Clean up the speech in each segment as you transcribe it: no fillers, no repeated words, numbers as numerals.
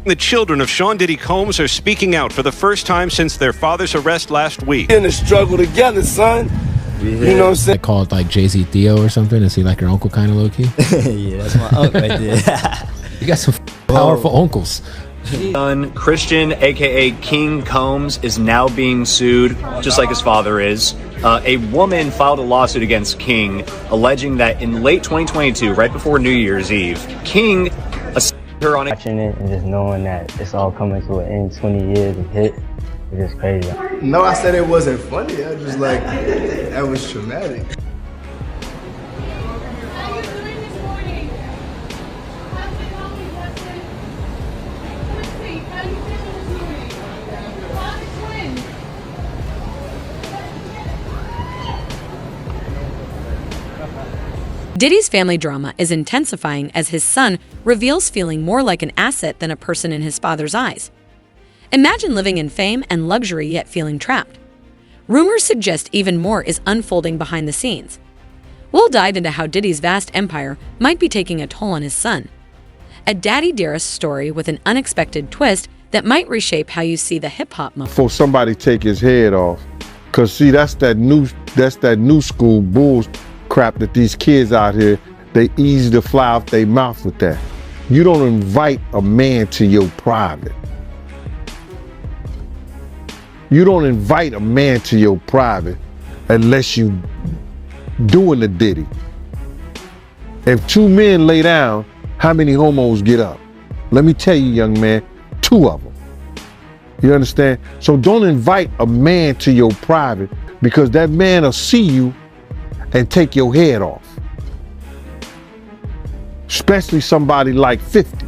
The children of Sean Diddy Combs are speaking out for the first time since their father's arrest last week. In the struggle together, son. You know what I'm saying? They called like Jay-Z Theo or something. Is he like your uncle kind of low-key? Yeah, that's my uncle right there. You got some powerful uncles. Son Christian, aka King Combs, is now being sued, just like his father is. A woman filed a lawsuit against King, alleging that in late 2022, right before New Year's Eve, King assaulted her on Watching it and just knowing that it's all coming to an end, 20 years of hit, it's just crazy. No, I said it wasn't funny. I was just like, that was traumatic. Diddy's family drama is intensifying as his son reveals feeling more like an asset than a person in his father's eyes. Imagine living in fame and luxury yet feeling trapped. Rumors suggest even more is unfolding behind the scenes. We'll dive into how Diddy's vast empire might be taking a toll on his son. A daddy dearest story with an unexpected twist that might reshape how you see the hip-hop movement. For somebody take his head off. Cause see, that's that new school bulls crap that these kids out here, they easy to fly off their mouth with that. You don't invite a man to your private. You don't invite a man to your private unless you doing the Diddy. If two men lay down, how many homos get up? Let me tell you, young man, 2 of them. You understand? So don't invite a man to your private, because that man will see you and take your head off. Especially somebody like 50.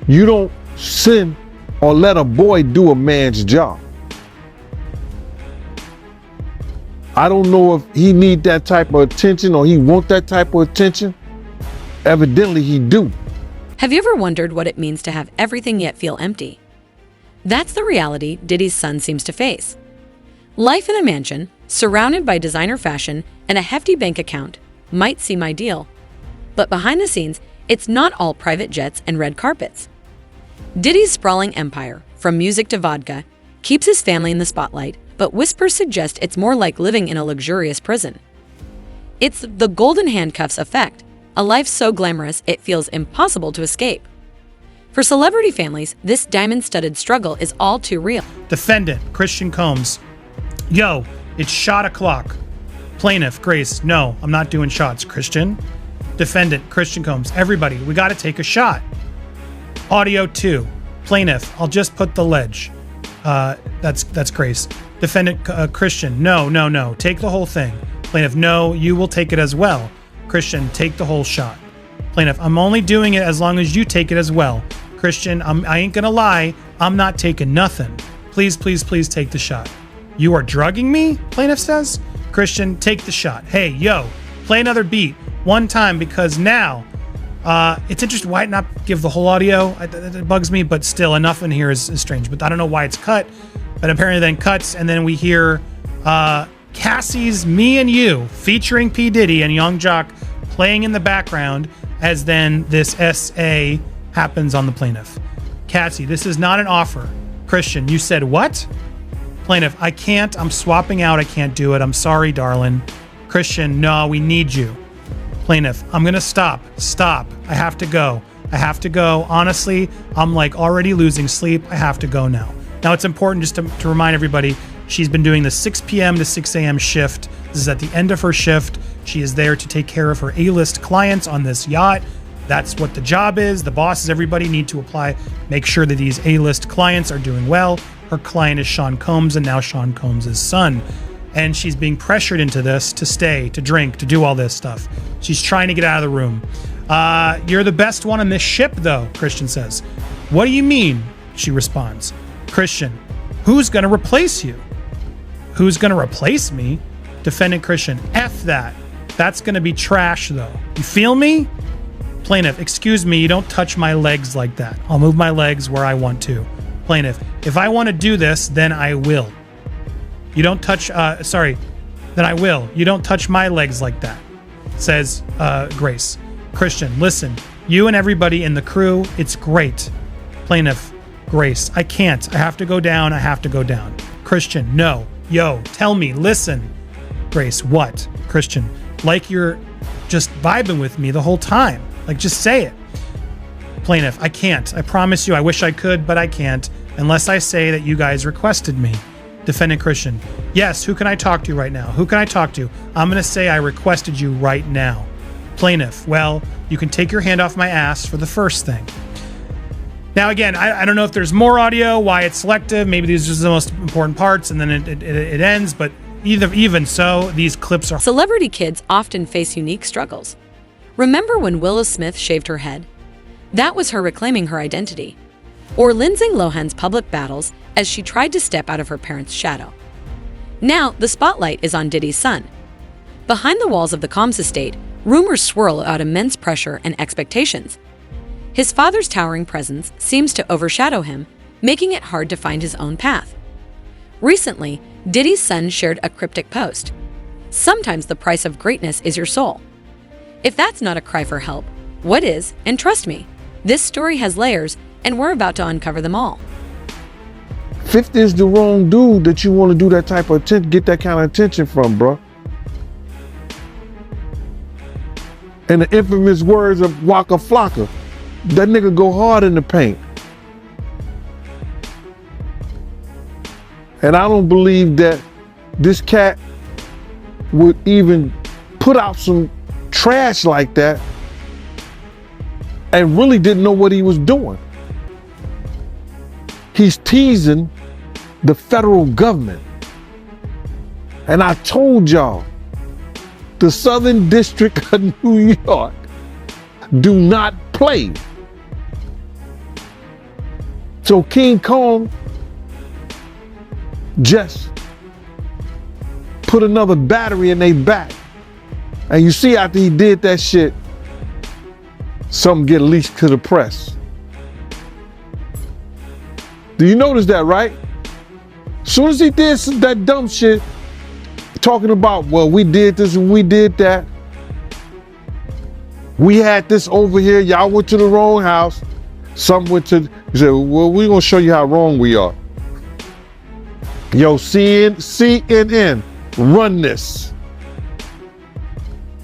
You don't send or let a boy do a man's job. I don't know if he need that type of attention or he want that type of attention. Evidently he do. Have you ever wondered what it means to have everything yet feel empty? That's the reality Diddy's son seems to face. Life in a mansion, surrounded by designer fashion and a hefty bank account, might seem ideal. But behind the scenes, it's not all private jets and red carpets. Diddy's sprawling empire, from music to vodka, keeps his family in the spotlight, but whispers suggest it's more like living in a luxurious prison. It's the golden handcuffs effect, a life so glamorous it feels impossible to escape. For celebrity families, this diamond-studded struggle is all too real. Defendant, Christian Combs. Yo, it's shot o'clock. Plaintiff, Grace, no, I'm not doing shots. Christian. Defendant, Christian Combs. Everybody, we got to take a shot. Audio 2. Plaintiff, I'll just put the ledge. That's Grace. Defendant, Christian, no, take the whole thing. Plaintiff, no, you will take it as well. Christian, take the whole shot. Plaintiff, I'm only doing it as long as you take it as well. Christian, I ain't gonna lie, I'm not taking nothing. Please take the shot. You are drugging me? Plaintiff says. Christian, take the shot. Hey, yo, play another beat one time, because now it's interesting. Why not give the whole audio? It bugs me, but still, enough in here is strange. But I don't know why it's cut. But apparently then cuts, and then we hear Cassie's Me and You featuring P. Diddy and Young Jock playing in the background as then this SA happens on the plaintiff. Cassie, this is not an offer. Christian, you said what? Plaintiff, I can't. I'm swapping out. I can't do it. I'm sorry, darling. Christian, no, we need you. Plaintiff, I'm going to stop. I have to go. Honestly, I'm like already losing sleep. I have to go now. Now, it's important just to remind everybody, she's been doing the 6 p.m. to 6 a.m. shift. This is at the end of her shift. She is there to take care of her A-list clients on this yacht. That's what the job is. The bosses, everybody need to apply, make sure that these A-list clients are doing well. Her client is Sean Combs, and now Sean Combs' son. And she's being pressured into this to stay, to drink, to do all this stuff. She's trying to get out of the room. You're the best one on this ship, though, Christian says. What do you mean? She responds. Christian, who's going to replace you? Who's going to replace me? Defendant Christian, F that. That's going to be trash, though. You feel me? Plaintiff, excuse me, you don't touch my legs like that. I'll move my legs where I want to. Plaintiff, if I want to do this, then I will. You don't touch, then I will. You don't touch my legs like that, says Grace. Christian, listen, You and everybody in the crew, it's great. Plaintiff, Grace, I can't. I have to go down. I have to go down. Christian, no. Yo, tell me, listen. Grace, what? Christian, like you're just vibing with me the whole time. Like, just say it. Plaintiff, I can't. I promise you, I wish I could, but I can't, unless I say that you guys requested me. Defendant Christian, yes, who can I talk to right now? Who can I talk to? I'm going to say I requested you right now. Plaintiff, well, you can take your hand off my ass for the first thing. Now, again, I don't know if there's more audio, why it's selective. Maybe these are just the most important parts, and then it ends, but even so, these clips are... Celebrity kids often face unique struggles. Remember when Willow Smith shaved her head? That was her reclaiming her identity. Or Lindsay Lohan's public battles as she tried to step out of her parents' shadow. Now, the spotlight is on Diddy's son. Behind the walls of the Combs estate, rumors swirl about immense pressure and expectations. His father's towering presence seems to overshadow him, making it hard to find his own path. Recently, Diddy's son shared a cryptic post. Sometimes the price of greatness is your soul. If that's not a cry for help, what is? And trust me, this story has layers, and we're about to uncover them all. 50 is the wrong dude that you want to do that type of attention, get that kind of attention from, bro. And the infamous words of Waka Flocka, that nigga go hard in the paint. And I don't believe that this cat would even put out some trash like that and really didn't know what he was doing. He's teasing the federal government. And I told y'all, the Southern District of New York do not play. So King Kong just put another battery in their back. And you see after he did that shit, something get leaked to the press. Do you notice that, right? As soon as he did that dumb shit, talking about, well, we did this and we did that. We had this over here, y'all went to the wrong house. Some went to, he said, well, we're gonna show you how wrong we are. Yo, CNN, run this.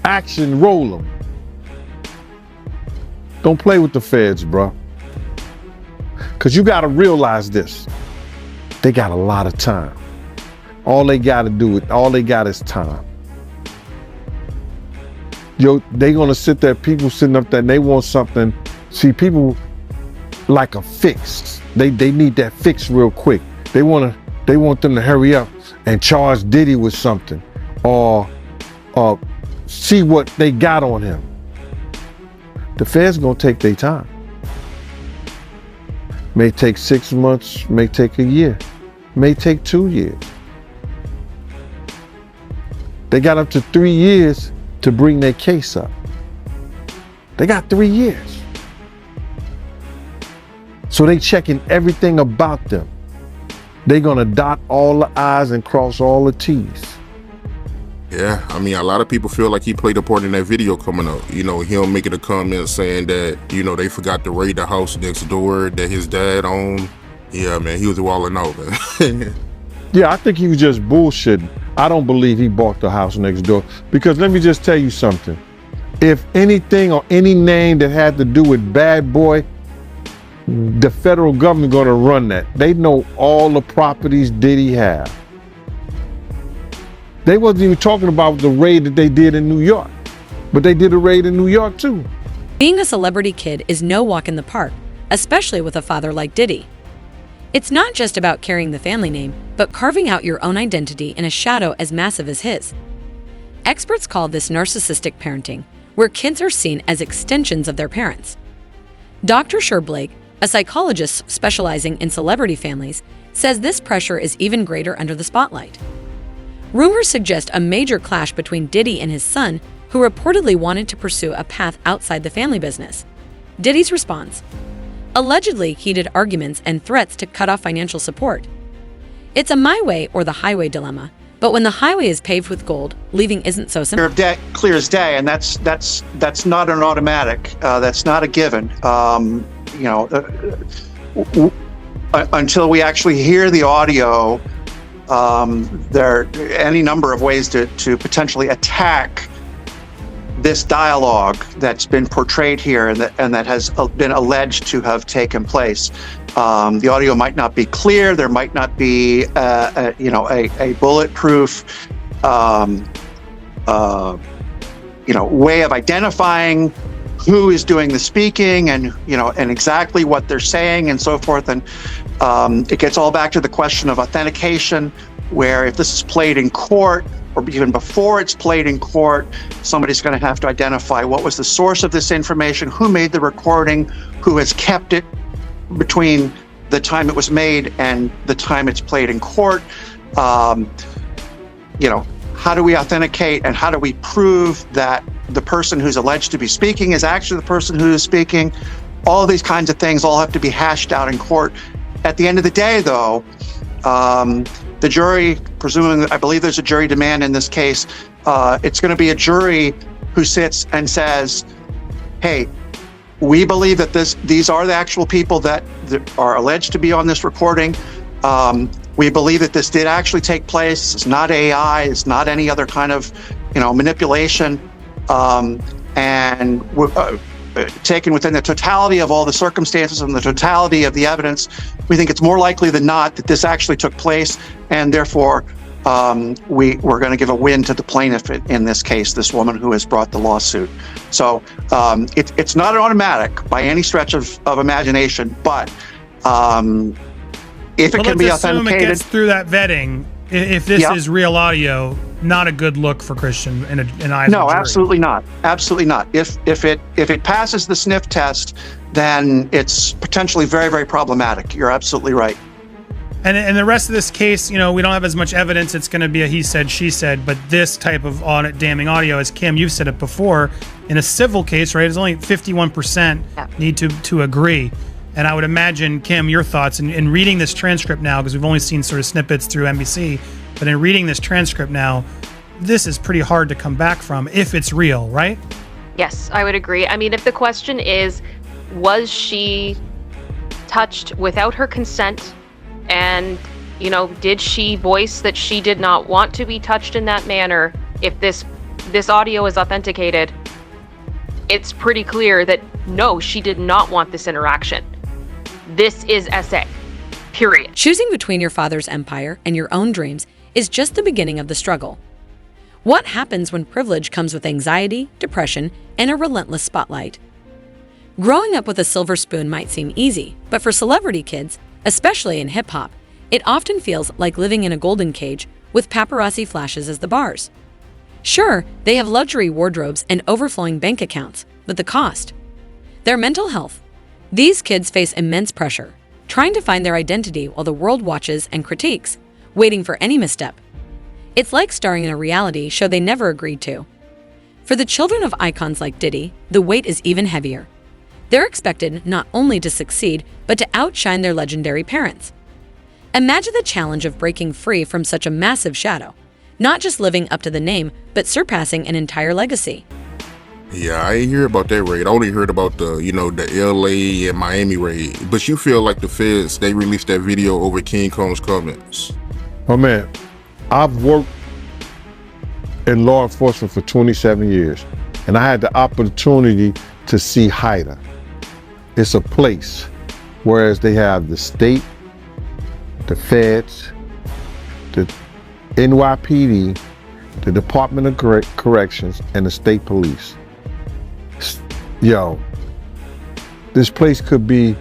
Action, roll them. Don't play with the feds, bro. Because you got to realize this. They got a lot of time. All they got is time. Yo, they going to sit there, people sitting up there, and they want something. See, people like a fix. They need that fix real quick. They want them to hurry up and charge Diddy with something or see what they got on him. The feds gonna take their time. May take 6 months, may take a year, may take 2 years. They got up to 3 years to bring their case up. They got 3 years. So they checking everything about them. They gonna dot all the I's and cross all the T's. Yeah, I mean, a lot of people feel like he played a part in that video coming up. You know, him making a comment saying that, you know, they forgot to raid the house next door that his dad owned. Yeah, man, he was wilding out, man. Yeah, I think he was just bullshitting. I don't believe he bought the house next door. Because let me just tell you something. If anything or any name that had to do with Bad Boy, the federal government gonna run that. They know all the properties Diddy have. They wasn't even talking about the raid that they did in New York, but they did a raid in New York too. Being a celebrity kid is no walk in the park, especially with a father like Diddy. It's not just about carrying the family name, but carving out your own identity in a shadow as massive as his. Experts call this narcissistic parenting, where kids are seen as extensions of their parents. Dr. Sherblake, a psychologist specializing in celebrity families, says this pressure is even greater under the spotlight. Rumors suggest a major clash between Diddy and his son, who reportedly wanted to pursue a path outside the family business. Diddy's response: allegedly heated arguments and threats to cut off financial support. It's a my way or the highway dilemma, But when the highway is paved with gold, leaving isn't so simple. Clear as day, and that's not an automatic. That's not a given. Until we actually hear the audio, there are any number of ways to potentially attack this dialogue that's been portrayed here and that has been alleged to have taken place. The audio might not be clear. There might not be a bulletproof way of identifying who is doing the speaking and exactly what they're saying and so forth. And it gets all back to the question of authentication, where if this is played in court, or even before it's played in court, somebody's going to have to identify what was the source of this information, who made the recording, who has kept it between the time it was made and the time it's played in court. How do we authenticate and how do we prove that the person who's alleged to be speaking is actually the person who is speaking? All of these kinds of things all have to be hashed out in court. At the end of the day, though, the jury, presuming, I believe there's a jury demand in this case, it's going to be a jury who sits and says, hey, we believe that these are the actual people that are alleged to be on this recording. We believe that this did actually take place. It's not AI. It's not any other kind of, manipulation. Taken within the totality of all the circumstances and the totality of the evidence, we think it's more likely than not that this actually took place, and therefore we're going to give a win to the plaintiff in this case, this woman who has brought the lawsuit. So it's not an automatic by any stretch of imagination, but if it can be authenticated, it gets through that vetting. If this is real audio, not a good look for Christian in eyes. No, of the jury. absolutely not. Absolutely not. If it passes the sniff test, then it's potentially very, very problematic. You're absolutely right. And the rest of this case, we don't have as much evidence. It's going to be a he said, she said. But this type of damning audio, as Kim, you've said it before, in a civil case, right? It's only 51% need to agree. And I would imagine, Kim, your thoughts in reading this transcript now, because we've only seen sort of snippets through NBC, but in reading this transcript now, this is pretty hard to come back from if it's real, right? Yes, I would agree. I mean, if the question is, was she touched without her consent? And, did she voice that she did not want to be touched in that manner? If this audio is authenticated, it's pretty clear that no, she did not want this interaction. This is SA, period. Choosing between your father's empire and your own dreams is just the beginning of the struggle. What happens when privilege comes with anxiety, depression, and a relentless spotlight? Growing up with a silver spoon might seem easy, but for celebrity kids, especially in hip-hop, it often feels like living in a golden cage with paparazzi flashes as the bars. Sure, they have luxury wardrobes and overflowing bank accounts, but the cost? Their mental health. These kids face immense pressure, trying to find their identity while the world watches and critiques, waiting for any misstep. It's like starring in a reality show they never agreed to. For the children of icons like Diddy, the weight is even heavier. They're expected not only to succeed, but to outshine their legendary parents. Imagine the challenge of breaking free from such a massive shadow, not just living up to the name, but surpassing an entire legacy. Yeah, I ain't hear about that raid. I only heard about the LA and Miami raid. But you feel like the feds, they released that video over King Combs' comments. Oh man, I've worked in law enforcement for 27 years, and I had the opportunity to see HIDA. It's a place, whereas they have the state, the feds, the NYPD, the Department of Corrections, and the state police. Yo, this place could be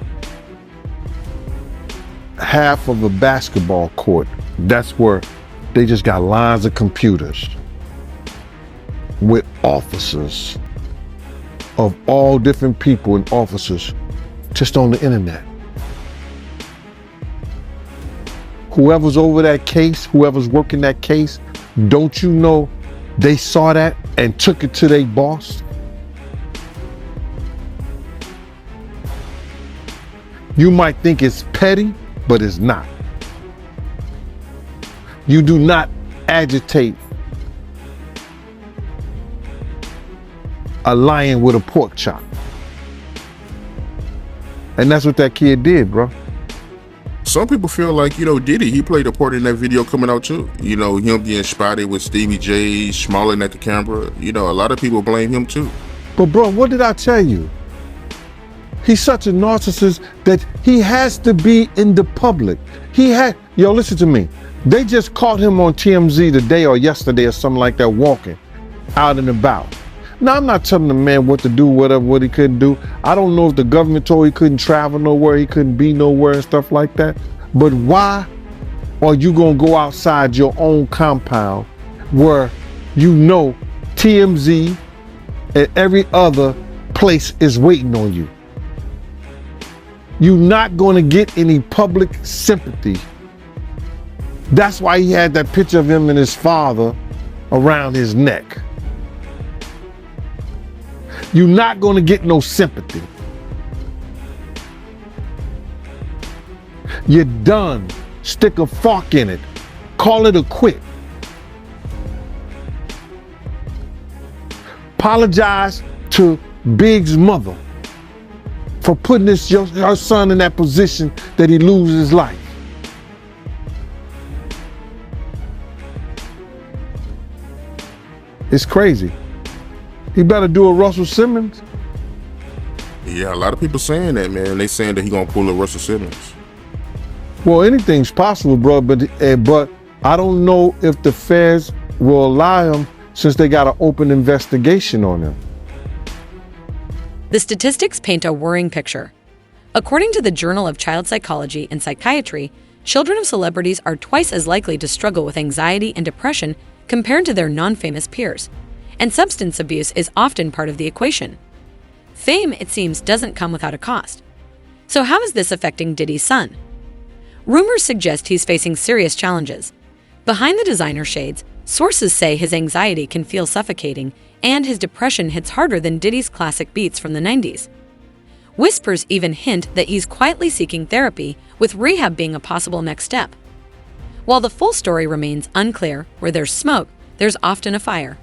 half of a basketball court. That's where they just got lines of computers with officers of all different people and officers just on the internet. Whoever's over that case, whoever's working that case, don't you know they saw that and took it to their boss? You might think it's petty, but it's not. You do not agitate a lion with a pork chop. And that's what that kid did, bro. Some people feel like, Diddy, he played a part in that video coming out too. Him being spotted with Stevie J, smiling at the camera. A lot of people blame him too. But bro, what did I tell you? He's such a narcissist that he has to be in the public. Listen to me. They just caught him on TMZ today or yesterday or something like that, walking out and about. Now, I'm not telling the man what to do, what he couldn't do. I don't know if the government told he couldn't travel nowhere, he couldn't be nowhere and stuff like that. But why are you gonna go outside your own compound where TMZ and every other place is waiting on you? You're not gonna get any public sympathy. That's why he had that picture of him and his father around his neck. You're not gonna get no sympathy. You're done. Stick a fork in it. Call it a quit. Apologize to Big's mother for putting her son in that position that he loses his life. It's crazy. He better do a Russell Simmons. Yeah, a lot of people saying that, man. They saying that he gonna pull a Russell Simmons. Well, anything's possible, bro, but I don't know if the feds will allow him since they got an open investigation on him. The statistics paint a worrying picture. According to the Journal of Child Psychology and Psychiatry, children of celebrities are twice as likely to struggle with anxiety and depression compared to their non-famous peers. And substance abuse is often part of the equation. Fame, it seems, doesn't come without a cost. So how is this affecting Diddy's son? Rumors suggest he's facing serious challenges. Behind the designer shades, sources say his anxiety can feel suffocating and his depression hits harder than Diddy's classic beats from the 90s. Whispers even hint that he's quietly seeking therapy, with rehab being a possible next step. While the full story remains unclear, where there's smoke, there's often a fire.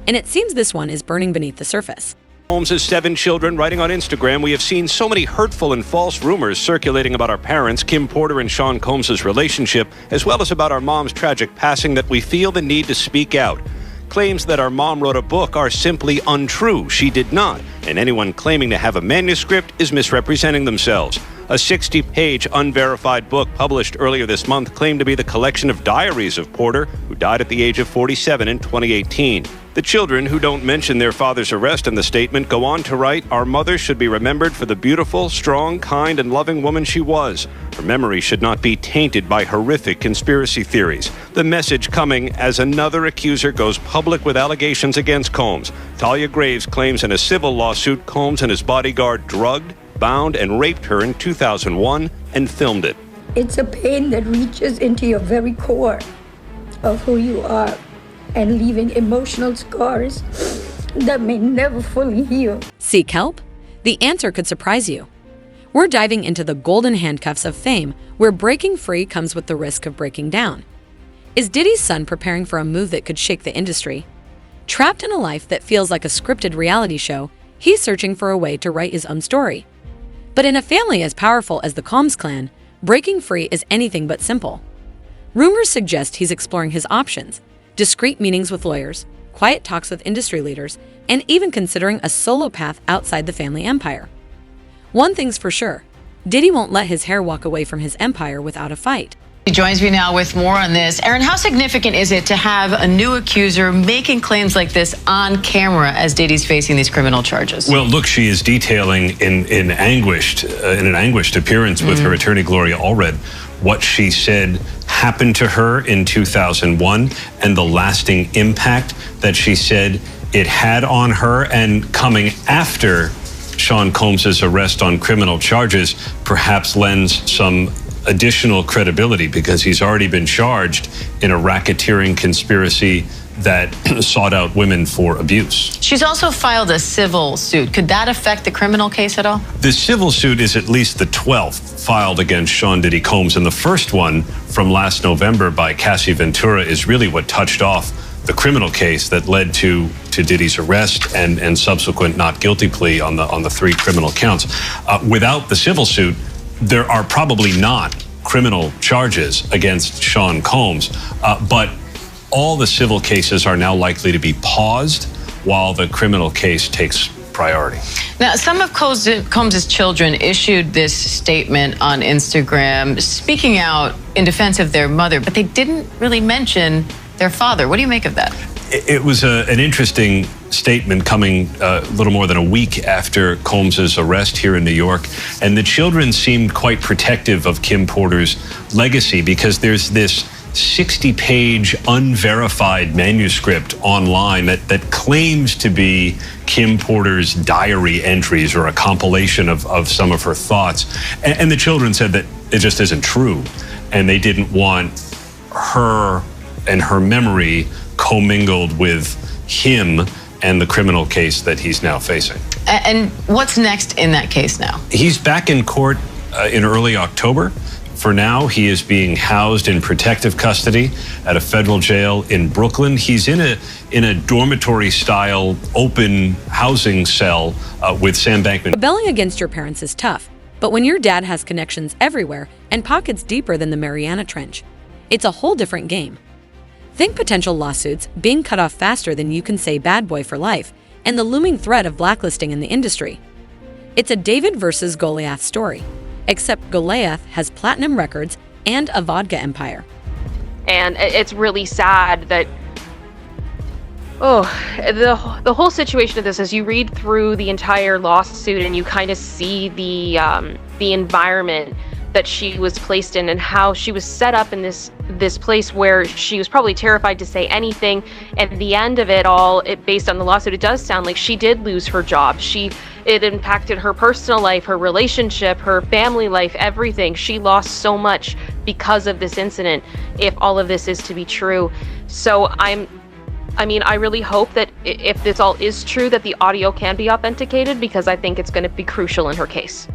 And it seems this one is burning beneath the surface. Holmes' 7 children writing on Instagram, "We have seen so many hurtful and false rumors circulating about our parents, Kim Porter and Sean Combs' relationship, as well as about our mom's tragic passing, that we feel the need to speak out. Claims that our mom wrote a book are simply untrue. She did not, and anyone claiming to have a manuscript is misrepresenting themselves. A 60-page unverified book published earlier this month claimed to be the collection of diaries of Porter, who died at the age of 47 in 2018. The children, who don't mention their father's arrest in the statement, go on to write, "Our mother should be remembered for the beautiful, strong, kind, and loving woman she was. Her memory should not be tainted by horrific conspiracy theories." The message coming as another accuser goes public with allegations against Combs. Talia Graves claims in a civil lawsuit Combs and his bodyguard drugged, bound, and raped her in 2001 and filmed it. It's a pain that reaches into your very core of who you are, and leaving emotional scars that may never fully heal. Seek help? The answer could surprise you. We're diving into the golden handcuffs of fame, where breaking free comes with the risk of breaking down. Is Diddy's son preparing for a move that could shake the industry? Trapped in a life that feels like a scripted reality show, he's searching for a way to write his own story. But in a family as powerful as the Combs clan, breaking free is anything but simple. Rumors suggest he's exploring his options: discreet meetings with lawyers, quiet talks with industry leaders, and even considering a solo path outside the family empire. One thing's for sure, Diddy won't let his hair walk away from his empire without a fight. He joins me now with more on this. Aaron, how significant is it to have a new accuser making claims like this on camera as Diddy's facing these criminal charges? Well, look, she is detailing in an anguished appearance with her attorney, Gloria Allred, what she said happened to her in 2001 and the lasting impact that she said it had on her, and coming after Sean Combs' arrest on criminal charges perhaps lends some additional credibility, because he's already been charged in a racketeering conspiracy that sought out women for abuse. She's also filed a civil suit. Could that affect the criminal case at all? The civil suit is at least the 12th filed against Sean Diddy Combs, and the first one from last November by Cassie Ventura is really what touched off the criminal case that led to Diddy's arrest and subsequent not guilty plea on the 3 criminal counts. Without the civil suit, there are probably not criminal charges against Sean Combs, but all the civil cases are now likely to be paused while the criminal case takes priority. Now, some of Combs' children issued this statement on Instagram, speaking out in defense of their mother, but they didn't really mention their father. What do you make of that? It was an interesting statement coming a little more than a week after Combs' arrest here in New York. And the children seemed quite protective of Kim Porter's legacy because there's this 60-page unverified manuscript online that claims to be Kim Porter's diary entries or a compilation of some of her thoughts. And the children said that it just isn't true. And they didn't want her and her memory commingled with him and the criminal case that he's now facing. And what's next in that case now? He's back in court in early October. For now, he is being housed in protective custody at a federal jail in Brooklyn. He's in a dormitory-style open housing cell with Sam Bankman. Rebelling against your parents is tough, but when your dad has connections everywhere and pockets deeper than the Mariana Trench, it's a whole different game. Think potential lawsuits, being cut off faster than you can say bad boy for life, and the looming threat of blacklisting in the industry. It's a David versus Goliath story, except Goliath has platinum records and a vodka empire. And it's really sad that, the whole situation of this, as you read through the entire lawsuit and you kind of see the environment that she was placed in and how she was set up in this place where she was probably terrified to say anything. And the end of it all, based on the lawsuit, it does sound like she did lose her job. It impacted her personal life, her relationship, her family life, everything. She lost so much because of this incident, if all of this is to be true. So I really hope that if this all is true, that the audio can be authenticated, because I think it's going to be crucial in her case.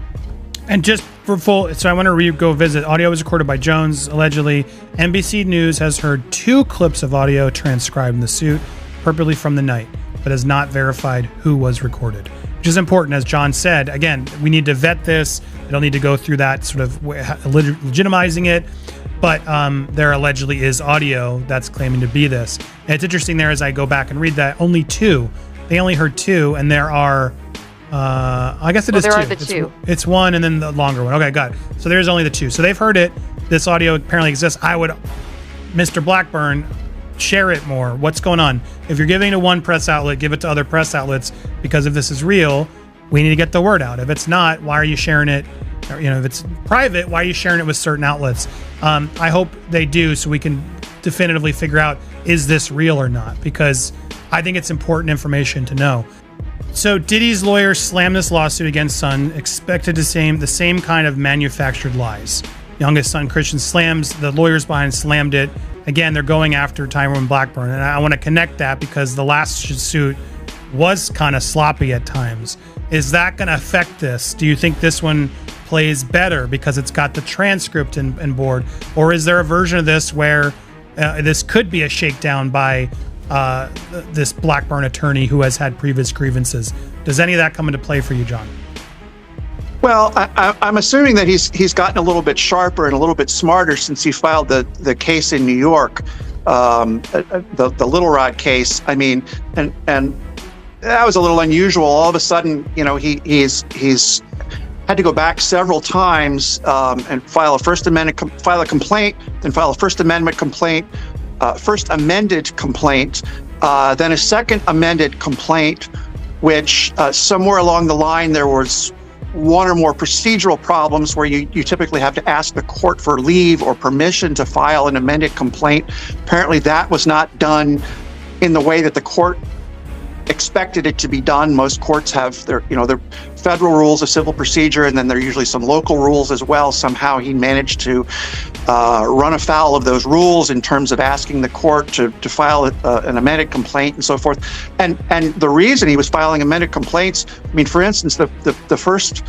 And just for full, so I want to go visit. Audio was recorded by Jones, allegedly. NBC News has heard 2 clips of audio transcribed in the suit, purportedly from the night, but has not verified who was recorded, which is important. As John said, again, we need to vet this. They don't need to go through that sort of legitimizing it, but there allegedly is audio that's claiming to be this. And it's interesting there, as I go back and read that, only 2. They only heard 2, and there are I guess it is 2. There are the 2. It's 1 and then the longer one. Okay, got it. So there's only the 2. So they've heard it. This audio apparently exists. I would, Mr. Blackburn, share it more. What's going on? If you're giving it to one press outlet, give it to other press outlets, because if this is real, we need to get the word out. If it's not, why are you sharing it? Or, if it's private, why are you sharing it with certain outlets? I hope they do, so we can definitively figure out, is this real or not? Because I think it's important information to know. So Diddy's lawyers slammed this lawsuit against son, expected the same kind of manufactured lies. Youngest son Christian slams, the lawyers behind slammed it. Again, they're going after Tyrone Blackburn. And I want to connect that because the last suit was kind of sloppy at times. Is that going to affect this? Do you think this one plays better because it's got the transcript and board? Or is there a version of this where this could be a shakedown by this Blackburn attorney who has had previous grievances? Does any of that come into play for you, John? Well, I'm assuming that he's gotten a little bit sharper and a little bit smarter since he filed the case in New York, the Little Rod case. I mean, and that was a little unusual. All of a sudden, he's had to go back several times and file a First Amendment complaint, then file a First Amendment complaint. First amended complaint, then a second amended complaint, which somewhere along the line there was one or more procedural problems where you typically have to ask the court for leave or permission to file an amended complaint. Apparently that was not done in the way that the court expected it to be done. Most courts have their federal rules of civil procedure, and then there are usually some local rules as well. Somehow he managed to run afoul of those rules in terms of asking the court to file an amended complaint and so forth. And the reason he was filing amended complaints, I mean, for instance, the first,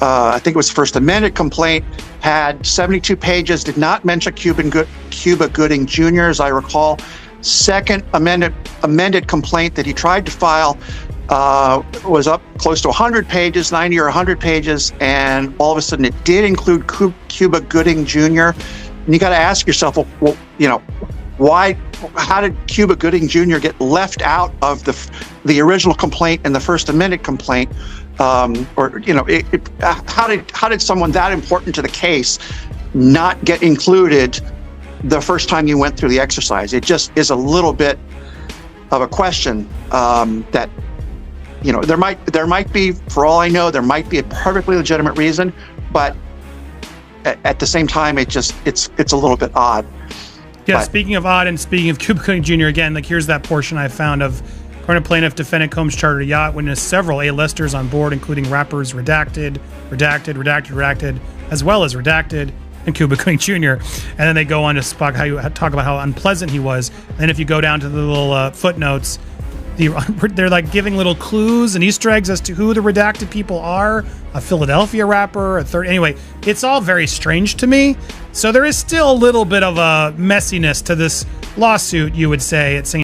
I think it was the first amended complaint, had 72 pages, did not mention Cuba Gooding Jr., as I recall. Second amended complaint that he tried to file was up close to 100 pages, 90 or 100 pages, and all of a sudden it did include Cuba Gooding Jr. And you got to ask yourself, well, why? How did Cuba Gooding Jr. get left out of the original complaint and the first amended complaint? How did someone that important to the case not get included the first time you went through the exercise? It just is a little bit of a question that, there might be, for all I know, there might be a perfectly legitimate reason, but at the same time, it's a little bit odd. Yeah, But- speaking of odd and speaking of Cuba Gooding Jr., again, here's that portion I found of, according to plaintiff, defendant Combs chartered a yacht, witnessed several A-listers on board, including rappers Redacted, as well as Redacted, and Cuba Gooding Jr. And then they go on to talk about how unpleasant he was. And if you go down to the little footnotes, they're like giving little clues and Easter eggs as to who the redacted people are. A Philadelphia rapper, anyway, it's all very strange to me. So there is still a little bit of a messiness to this lawsuit, you would say. It's saying